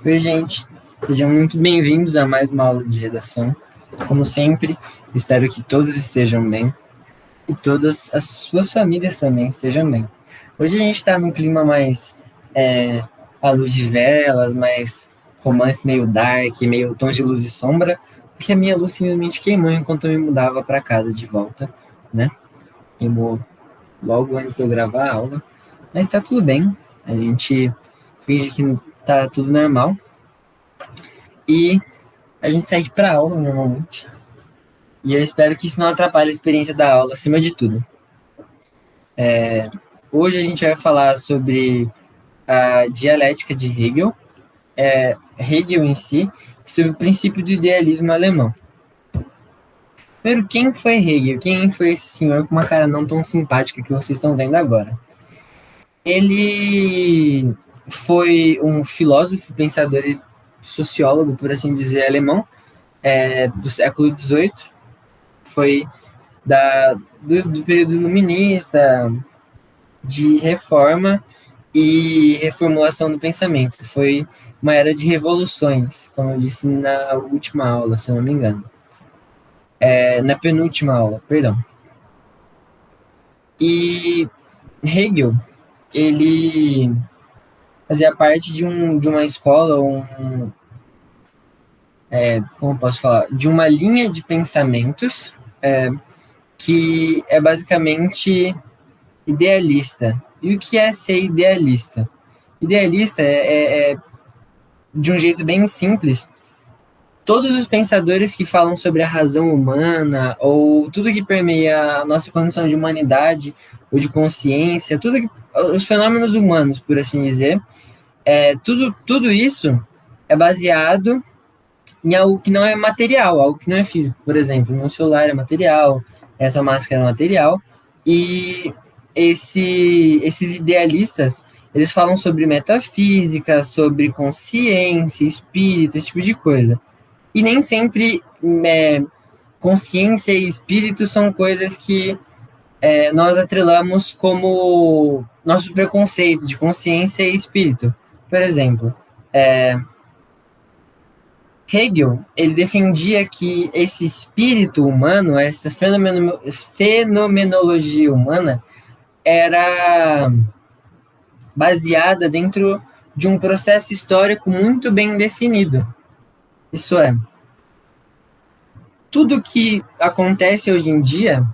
Oi, gente. Sejam muito bem-vindos a mais uma aula de redação. Como sempre, espero que todos estejam bem e todas as suas famílias também estejam bem. Hoje a gente está num clima mais à luz de velas, mais romance meio dark, meio tons de luz e sombra, porque a minha luz simplesmente queimou enquanto eu me mudava para casa de volta, né? Queimou logo antes de eu gravar a aula, mas tá tudo bem. A gente finge que tá tudo normal. E a gente segue para a aula normalmente. E eu espero que isso não atrapalhe a experiência da aula, acima de tudo. Hoje a gente vai falar sobre a dialética de Hegel, Hegel em si, e sobre o princípio do idealismo alemão. Primeiro, quem foi Hegel? Quem foi esse senhor com uma cara não tão simpática que vocês estão vendo agora? Ele foi um filósofo, pensador e sociólogo, por assim dizer, alemão, do século XVIII. Foi do período iluminista, de reforma e reformulação do pensamento. Foi uma era de revoluções, como eu disse na última aula, se eu não me engano. Na penúltima aula, perdão. E Hegel, ele fazia parte de uma escola, como posso falar, de uma linha de pensamentos que é basicamente idealista. E o que é ser idealista? Idealista de um jeito bem simples, todos os pensadores que falam sobre a razão humana, ou tudo que permeia a nossa condição de humanidade, ou de consciência, os fenômenos humanos, por assim dizer, tudo isso é baseado em algo que não é material, algo que não é físico. Por exemplo, meu celular é material, essa máscara é material, e esses idealistas, eles falam sobre metafísica, sobre consciência, espírito, esse tipo de coisa. E nem sempre consciência e espírito são coisas que nós atrelamos como nosso preconceito de consciência e espírito. Por exemplo, Hegel, ele defendia que esse espírito humano, essa fenomenologia humana, era baseada dentro de um processo histórico muito bem definido. Isso é, tudo que acontece hoje em dia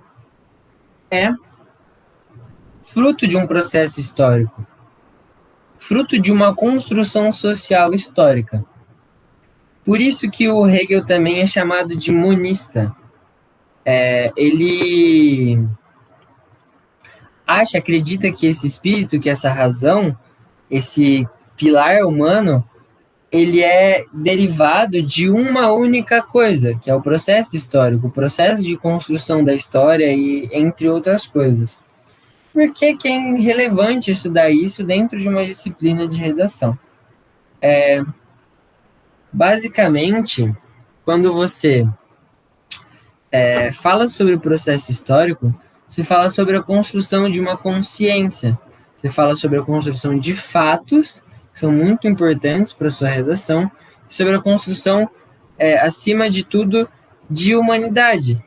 é fruto de um processo histórico, fruto de uma construção social histórica. Por isso que o Hegel também é chamado de monista. Ele acredita que esse espírito, que essa razão, esse pilar humano, ele é derivado de uma única coisa, que é o processo histórico, o processo de construção da história e entre outras coisas. Por que é relevante estudar isso dentro de uma disciplina de redação? Basicamente, quando você fala sobre o processo histórico, você fala sobre a construção de uma consciência, você fala sobre a construção de fatos, que são muito importantes para a sua redação, e sobre a construção, acima de tudo, de humanidade,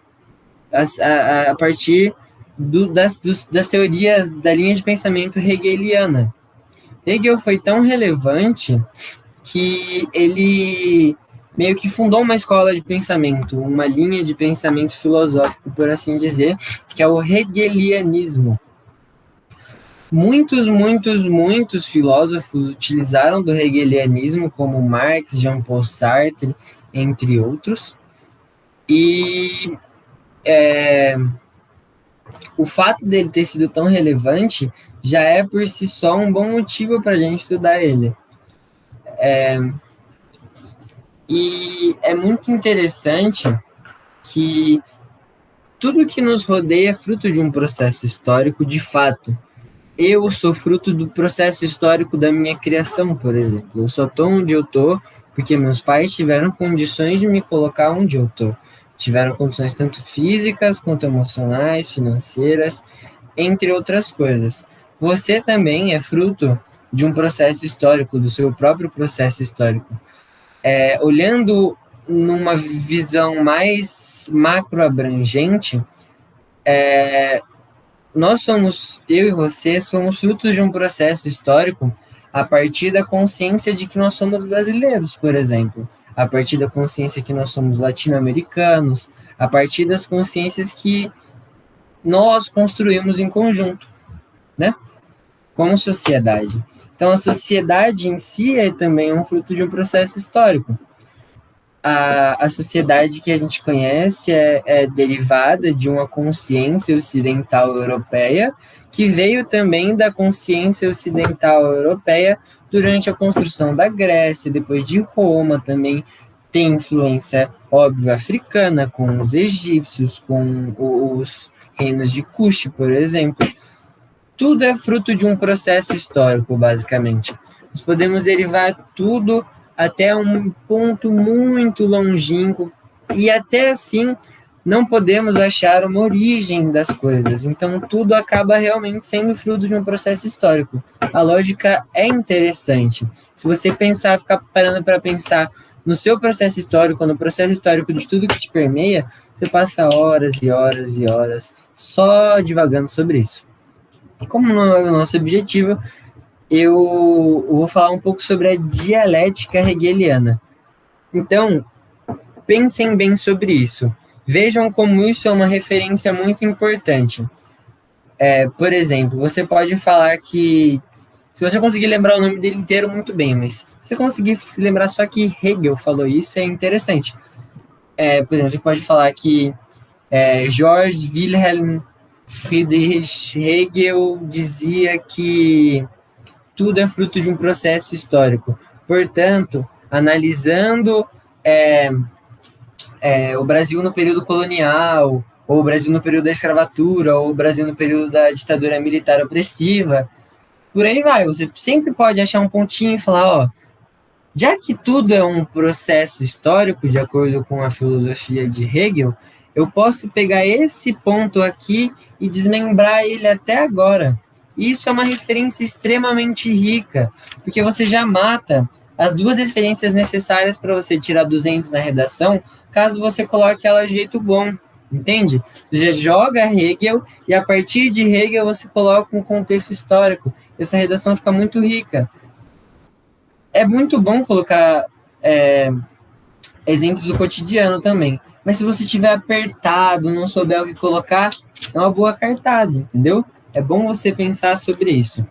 a partir das teorias da linha de pensamento hegeliana. Hegel foi tão relevante que ele meio que fundou uma escola de pensamento, uma linha de pensamento filosófico, por assim dizer, que é o hegelianismo. Muitos filósofos utilizaram do hegelianismo, como Marx, Jean-Paul Sartre, entre outros. E o fato dele ter sido tão relevante já é por si só um bom motivo para a gente estudar ele. E é muito interessante que tudo que nos rodeia é fruto de um processo histórico, de fato. Eu sou fruto do processo histórico da minha criação, por exemplo. Eu só estou onde eu estou porque meus pais tiveram condições de me colocar onde eu estou. Tiveram condições tanto físicas quanto emocionais, financeiras, entre outras coisas. Você também é fruto de um processo histórico, do seu próprio processo histórico. Olhando numa visão mais macro-abrangente, eu e você, somos frutos de um processo histórico a partir da consciência de que nós somos brasileiros, por exemplo, a partir da consciência que nós somos latino-americanos, a partir das consciências que nós construímos em conjunto, né? Como sociedade. Então, a sociedade em si é também um fruto de um processo histórico. A sociedade que a gente conhece é derivada de uma consciência ocidental europeia, que veio também da consciência ocidental europeia durante a construção da Grécia, depois de Roma também. Tem influência, óbvia, africana, com os egípcios, com os reinos de Kush, por exemplo. Tudo é fruto de um processo histórico, basicamente. Nós podemos derivar tudo até um ponto muito longínquo, e até assim não podemos achar uma origem das coisas. Então, tudo acaba realmente sendo fruto de um processo histórico. A lógica é interessante. Se você ficar parando para pensar no seu processo histórico, no processo histórico de tudo que te permeia, você passa horas e horas e horas só divagando sobre isso. Como não é o nosso objetivo, eu vou falar um pouco sobre a dialética hegeliana. Então, pensem bem sobre isso. Vejam como isso é uma referência muito importante. Por exemplo, você pode falar que, se você conseguir lembrar o nome dele inteiro, muito bem, mas se você conseguir se lembrar só que Hegel falou isso, é interessante. Por exemplo, você pode falar que Georg Wilhelm Friedrich Hegel dizia que tudo é fruto de um processo histórico. Portanto, analisando o Brasil no período colonial, ou o Brasil no período da escravatura, ou o Brasil no período da ditadura militar opressiva, por aí vai. Você sempre pode achar um pontinho e falar, já que tudo é um processo histórico, de acordo com a filosofia de Hegel, eu posso pegar esse ponto aqui e desmembrar ele até agora. Isso é uma referência extremamente rica, porque você já mata as duas referências necessárias para você tirar 200 na redação, caso você coloque ela de jeito bom, entende? Você joga Hegel e a partir de Hegel você coloca um contexto histórico. Essa redação fica muito rica. É muito bom colocar exemplos do cotidiano também, mas se você estiver apertado, não souber o que colocar, é uma boa cartada, entendeu? É bom você pensar sobre isso.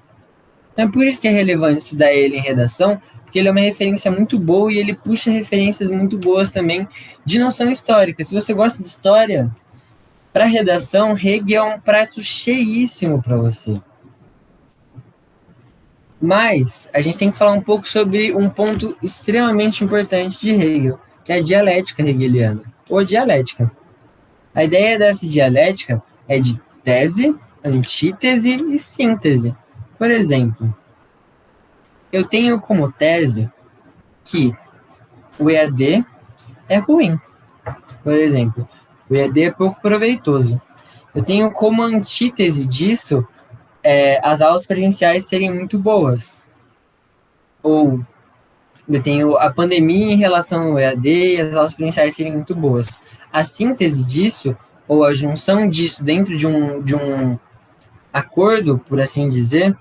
Então, é por isso que é relevante estudar ele em redação, porque ele é uma referência muito boa e ele puxa referências muito boas também de noção histórica. Se você gosta de história, para redação, Hegel é um prato cheíssimo para você. Mas a gente tem que falar um pouco sobre um ponto extremamente importante de Hegel, que é a dialética hegeliana, ou dialética. A ideia dessa dialética é de tese, antítese e síntese. Por exemplo, eu tenho como tese que o EAD é ruim. Por exemplo, o EAD é pouco proveitoso. Eu tenho como antítese disso as aulas presenciais serem muito boas. Ou eu tenho a pandemia em relação ao EAD e as aulas presenciais serem muito boas. A síntese disso, ou a junção disso dentro de um acordo, por assim dizer,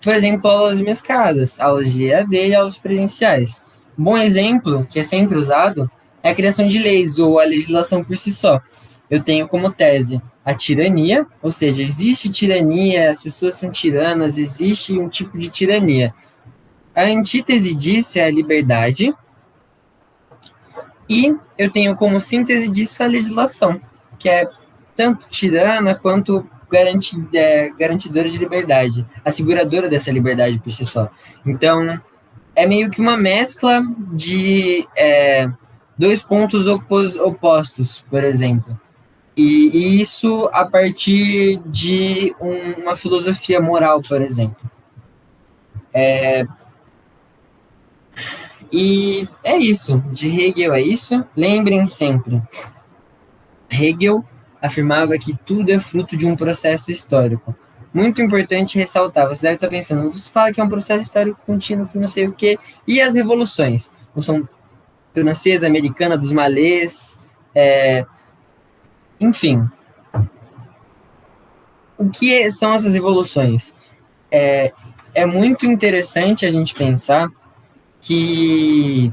por exemplo, aulas mescladas, aulas de EAD e aulas presenciais. Um bom exemplo, que é sempre usado, é a criação de leis ou a legislação por si só. Eu tenho como tese a tirania, ou seja, existe tirania, as pessoas são tiranas, existe um tipo de tirania. A antítese disso é a liberdade, e eu tenho como síntese disso a legislação, que é tanto tirana quanto garantidora de liberdade, asseguradora dessa liberdade por si só. Então, é meio que uma mescla de dois pontos opostos, por exemplo. E isso a partir de uma filosofia moral, por exemplo. E é isso, de Hegel é isso. Lembrem sempre, Hegel afirmava que tudo é fruto de um processo histórico. muito importante ressaltar. Você deve estar pensando, você fala que é um processo histórico contínuo, que não sei o quê, e as revoluções? Revolução francesa, americana, dos malês, enfim. O que são essas revoluções? É muito interessante a gente pensar que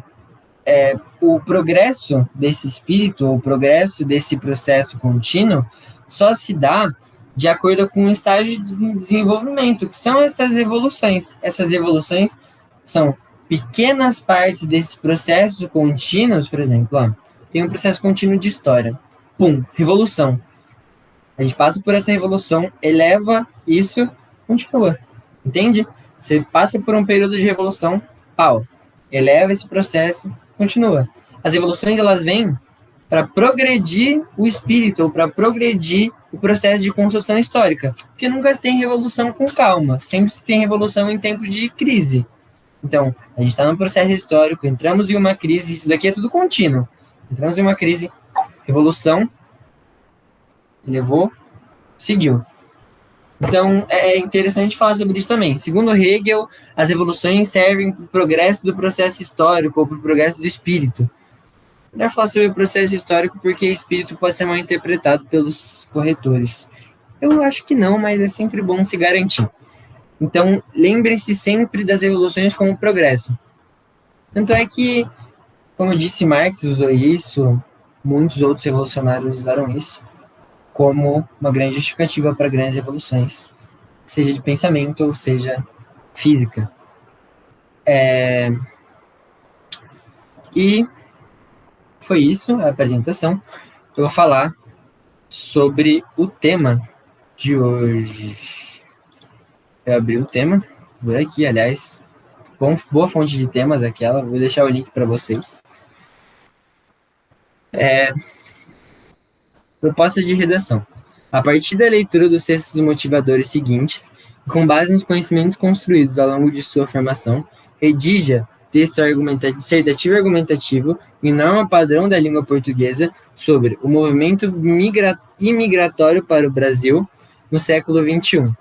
o progresso desse espírito, o progresso desse processo contínuo, só se dá de acordo com o estágio de desenvolvimento, que são essas evoluções. Essas evoluções são pequenas partes desses processos contínuos, por exemplo, tem um processo contínuo de história. Pum, revolução. A gente passa por essa revolução, eleva isso, continua. Entende? Você passa por um período de revolução, pau. Eleva esse processo, continua. As evoluções, elas vêm para progredir o espírito, ou para progredir o processo de construção histórica. Porque nunca se tem revolução com calma, sempre se tem revolução em tempos de crise. Então, a gente está num processo histórico, entramos em uma crise, isso daqui é tudo contínuo. Entramos em uma crise, revolução, elevou, seguiu. Então, é interessante falar sobre isso também. Segundo Hegel, as evoluções servem para o progresso do processo histórico ou para o progresso do espírito. Não é falar sobre o processo histórico porque espírito pode ser mal interpretado pelos corretores. Eu acho que não, mas é sempre bom se garantir. Então, lembrem-se sempre das evoluções como progresso. Tanto é que, como eu disse, Marx usou isso, muitos outros revolucionários usaram isso como uma grande justificativa para grandes revoluções, seja de pensamento ou seja física. E foi isso a apresentação. Eu vou falar sobre o tema de hoje. Eu abri o tema, vou aqui, aliás, boa fonte de temas aquela, vou deixar o link para vocês. Proposta de redação. A partir da leitura dos textos motivadores seguintes, e com base nos conhecimentos construídos ao longo de sua formação, redija texto dissertativo e argumentativo em norma padrão da língua portuguesa sobre o movimento imigratório para o Brasil no século XXI,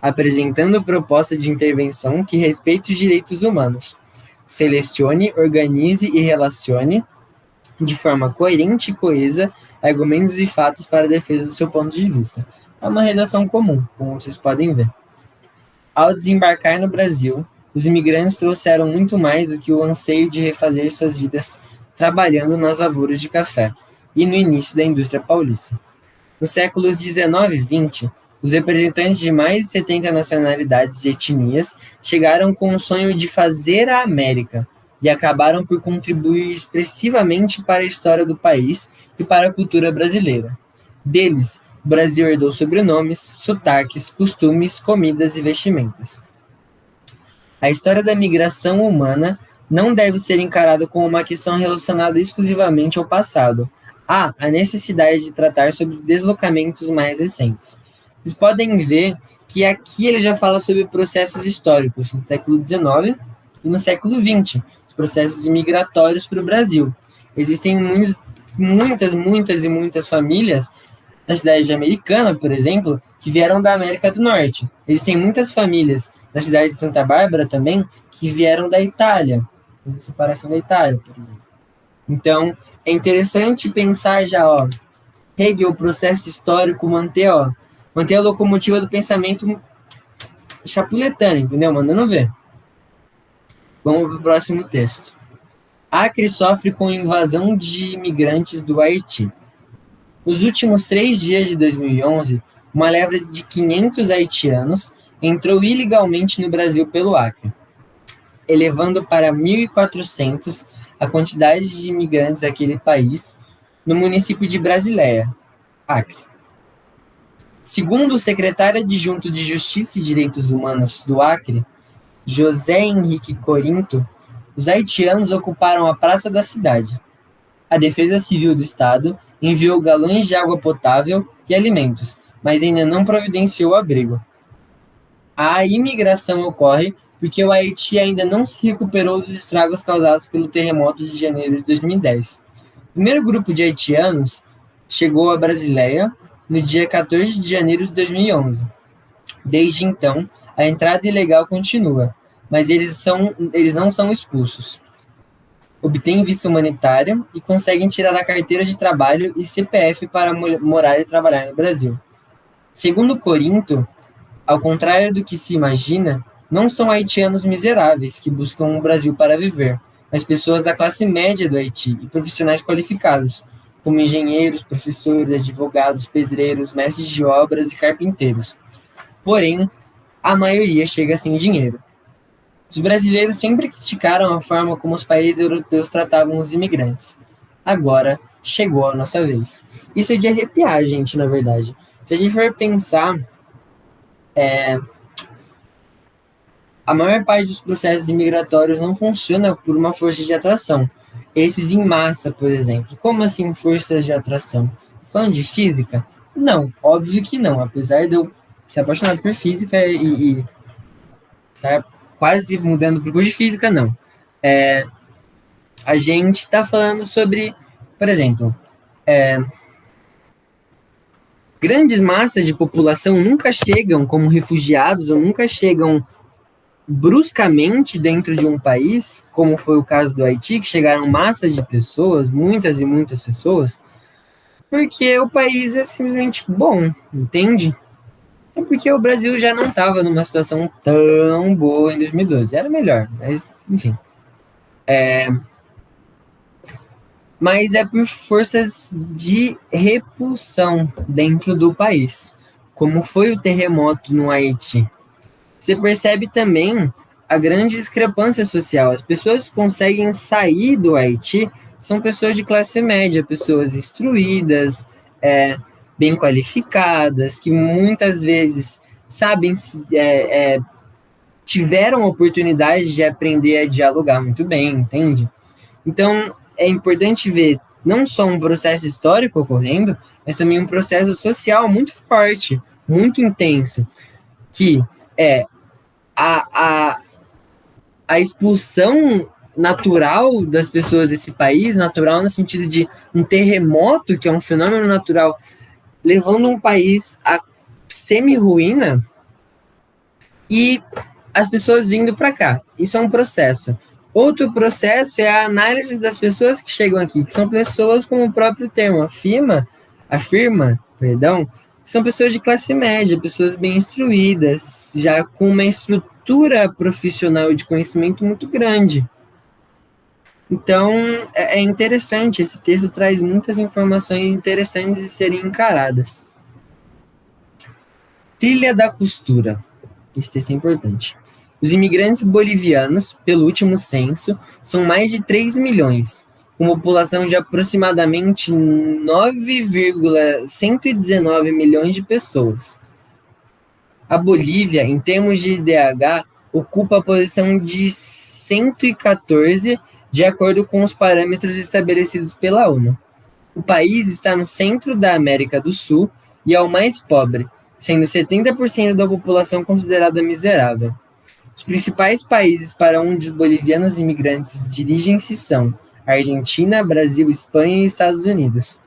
apresentando proposta de intervenção que respeite os direitos humanos. Selecione, organize e relacione de forma coerente e coesa argumentos e fatos para a defesa do seu ponto de vista. É uma redação comum, como vocês podem ver. Ao desembarcar no Brasil, os imigrantes trouxeram muito mais do que o anseio de refazer suas vidas trabalhando nas lavouras de café e no início da indústria paulista. Nos séculos 19 e 20, os representantes de mais de 70 nacionalidades e etnias chegaram com o sonho de fazer a América, e acabaram por contribuir expressivamente para a história do país e para a cultura brasileira. Deles, o Brasil herdou sobrenomes, sotaques, costumes, comidas e vestimentas. A história da migração humana não deve ser encarada como uma questão relacionada exclusivamente ao passado. Há a necessidade de tratar sobre deslocamentos mais recentes. Vocês podem ver que aqui ele já fala sobre processos históricos no século XIX e no século XX, processos migratórios para o Brasil. Existem muitas famílias na cidade de Americana, por exemplo, que vieram da América do Norte. Existem muitas famílias na cidade de Santa Bárbara também que vieram da Itália, da separação da Itália, por exemplo. Então, é interessante pensar já, Hegel, processo histórico, manter a locomotiva do pensamento chapuletando, entendeu? Mandando ver. Vamos para o próximo texto. Acre sofre com invasão de imigrantes do Haiti. Nos últimos 3 dias de 2011, uma leva de 500 haitianos entrou ilegalmente no Brasil pelo Acre, elevando para 1.400 a quantidade de imigrantes daquele país no município de Brasileia, Acre. Segundo o secretário adjunto de Justiça e Direitos Humanos do Acre, José Henrique Corinto, os haitianos ocuparam a praça da cidade. A Defesa Civil do Estado enviou galões de água potável e alimentos, mas ainda não providenciou abrigo. A imigração ocorre porque o Haiti ainda não se recuperou dos estragos causados pelo terremoto de janeiro de 2010. O primeiro grupo de haitianos chegou a Brasileia no dia 14 de janeiro de 2011. Desde então, a entrada ilegal continua, mas eles não são expulsos. Obtêm visto humanitário e conseguem tirar a carteira de trabalho e CPF para morar e trabalhar no Brasil. Segundo Corinto, ao contrário do que se imagina, não são haitianos miseráveis que buscam um Brasil para viver, mas pessoas da classe média do Haiti e profissionais qualificados, como engenheiros, professores, advogados, pedreiros, mestres de obras e carpinteiros. Porém, a maioria chega sem dinheiro. Os brasileiros sempre criticaram a forma como os países europeus tratavam os imigrantes. Agora chegou a nossa vez. Isso é de arrepiar, gente, na verdade. Se a gente for pensar, a maior parte dos processos imigratórios não funciona por uma força de atração. Esses em massa, por exemplo. Como assim forças de atração? Falando de física? Não, óbvio que não. Apesar de eu ser apaixonado por física e estar quase mudando para o curso de física, não. A gente está falando sobre, por exemplo, grandes massas de população nunca chegam como refugiados ou nunca chegam bruscamente dentro de um país, como foi o caso do Haiti, que chegaram massas de pessoas, muitas e muitas pessoas, porque o país é simplesmente bom, entende? É porque o Brasil já não estava numa situação tão boa em 2012. Era melhor, mas enfim. Mas é por forças de repulsão dentro do país, como foi o terremoto no Haiti. Você percebe também a grande discrepância social. As pessoas que conseguem sair do Haiti são pessoas de classe média, pessoas instruídas, bem qualificadas, que muitas vezes sabem, tiveram oportunidade de aprender a dialogar muito bem, entende? Então, é importante ver não só um processo histórico ocorrendo, mas também um processo social muito forte, muito intenso, que é a expulsão natural das pessoas desse país, natural no sentido de um terremoto, que é um fenômeno natural, levando um país a semi-ruína, e as pessoas vindo para cá. Isso é um processo. Outro processo é a análise das pessoas que chegam aqui, que são pessoas, como o próprio termo afirma, que são pessoas de classe média, pessoas bem instruídas, já com uma estrutura profissional de conhecimento muito grande. Então, é interessante, esse texto traz muitas informações interessantes de serem encaradas. Trilha da costura. Esse texto é importante. Os imigrantes bolivianos, pelo último censo, são mais de 3 milhões, com população de aproximadamente 9,119 milhões de pessoas. A Bolívia, em termos de IDH, ocupa a posição de 114, de acordo com os parâmetros estabelecidos pela ONU. O país está no centro da América do Sul e é o mais pobre, sendo 70% da população considerada miserável. Os principais países para onde os bolivianos imigrantes dirigem-se são Argentina, Brasil, Espanha e Estados Unidos.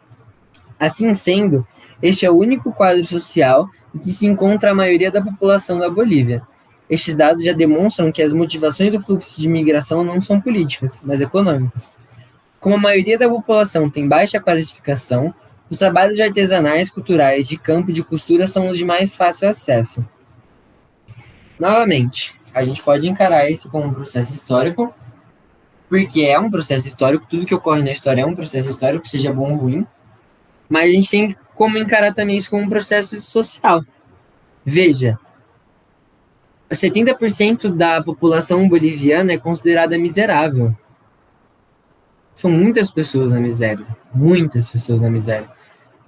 Assim sendo, este é o único quadro social em que se encontra a maioria da população da Bolívia. Estes dados já demonstram que as motivações do fluxo de imigração não são políticas, mas econômicas. Como a maioria da população tem baixa qualificação, os trabalhos artesanais, culturais, de campo e de costura são os de mais fácil acesso. Novamente, a gente pode encarar isso como um processo histórico, porque é um processo histórico, tudo que ocorre na história é um processo histórico, seja bom ou ruim, mas a gente tem como encarar também isso como um processo social. Veja, 70% da população boliviana é considerada miserável. São muitas pessoas na miséria, muitas pessoas na miséria.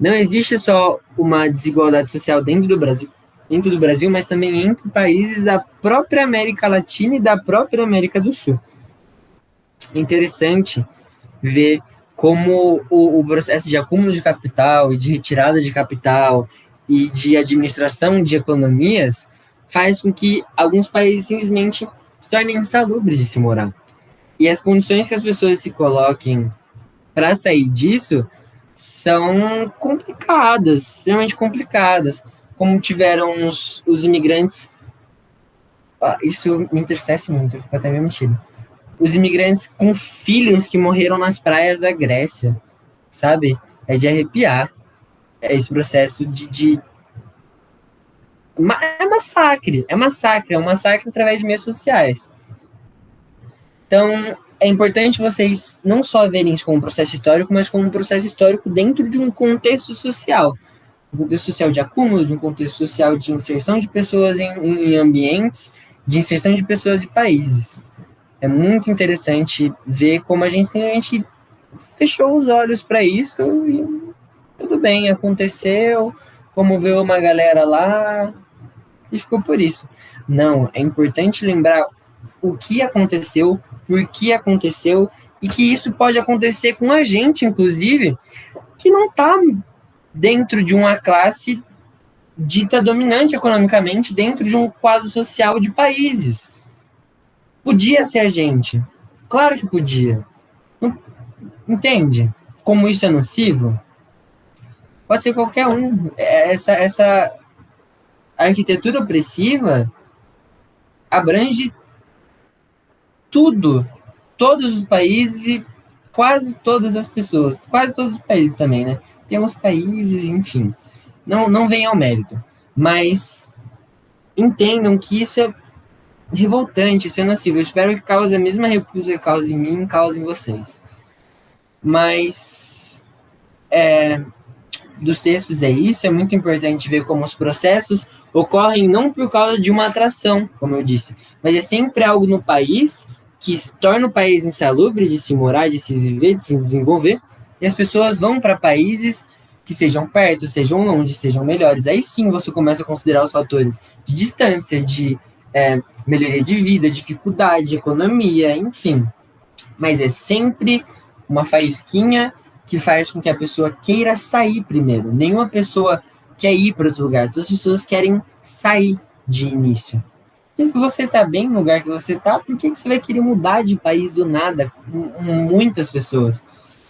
Não existe só uma desigualdade social dentro do Brasil, mas também entre países da própria América Latina e da própria América do Sul. É interessante ver como o processo de acúmulo de capital e de retirada de capital e de administração de economias faz com que alguns países simplesmente se tornem insalubres de se morar. E as condições que as pessoas se coloquem para sair disso são complicadas, extremamente complicadas. como tiveram os imigrantes. Isso me entristece muito, eu fico até meio mexido. Os imigrantes com filhos que morreram nas praias da Grécia, sabe? É de arrepiar. É esse processo é um massacre através de meios sociais. Então, é importante vocês não só verem isso como um processo histórico, mas como um processo histórico dentro de um contexto social. Um contexto social de acúmulo, de um contexto social de inserção de pessoas em ambientes, de inserção de pessoas e países. É muito interessante ver como a gente simplesmente fechou os olhos para isso e tudo bem, aconteceu, como veio uma galera lá e ficou por isso. Não, é importante lembrar o que aconteceu, por que aconteceu e que isso pode acontecer com a gente, inclusive, que não está dentro de uma classe dita dominante economicamente, dentro de um quadro social de países. Podia ser a gente. Claro que podia. Entende? Como isso é nocivo? Pode ser qualquer um. Essa arquitetura opressiva abrange tudo, todos os países e quase todas as pessoas, quase todos os países também, né? Tem alguns países, enfim, não vem ao mérito, mas entendam que isso é revoltante, isso é nocivo. Eu espero que cause a mesma repulsa que causa em mim, cause em vocês. Mas dos textos é isso, é muito importante ver como os processos ocorrem não por causa de uma atração, como eu disse, mas é sempre algo no país que torna o país insalubre de se morar, de se viver, de se desenvolver, e as pessoas vão para países que sejam perto, sejam longe, sejam melhores. Aí sim você começa a considerar os fatores de distância, de melhoria de vida, dificuldade, economia, enfim. Mas é sempre uma faísquinha que faz com que a pessoa queira sair primeiro. Nenhuma pessoa quer ir para outro lugar, todas as pessoas querem sair de início. E se você está bem no lugar que você está, por que você vai querer mudar de país do nada? Muitas pessoas.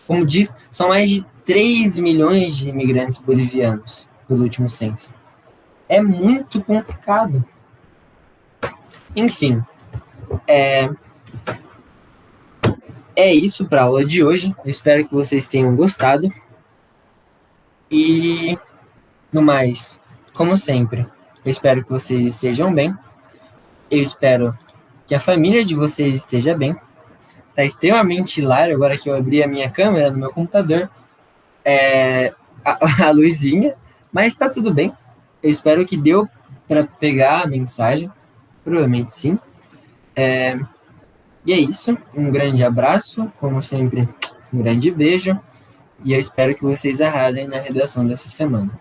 Como diz, são mais de 3 milhões de imigrantes bolivianos, pelo último censo. É muito complicado. Enfim, é isso para a aula de hoje. Eu espero que vocês tenham gostado. E, no mais, como sempre, eu espero que vocês estejam bem. Eu espero que a família de vocês esteja bem. Tá extremamente hilário agora que eu abri a minha câmera no meu computador. A luzinha, mas tá tudo bem. Eu espero que deu para pegar a mensagem. Provavelmente sim. E é isso. Um grande abraço. Como sempre, um grande beijo. E eu espero que vocês arrasem na redação dessa semana.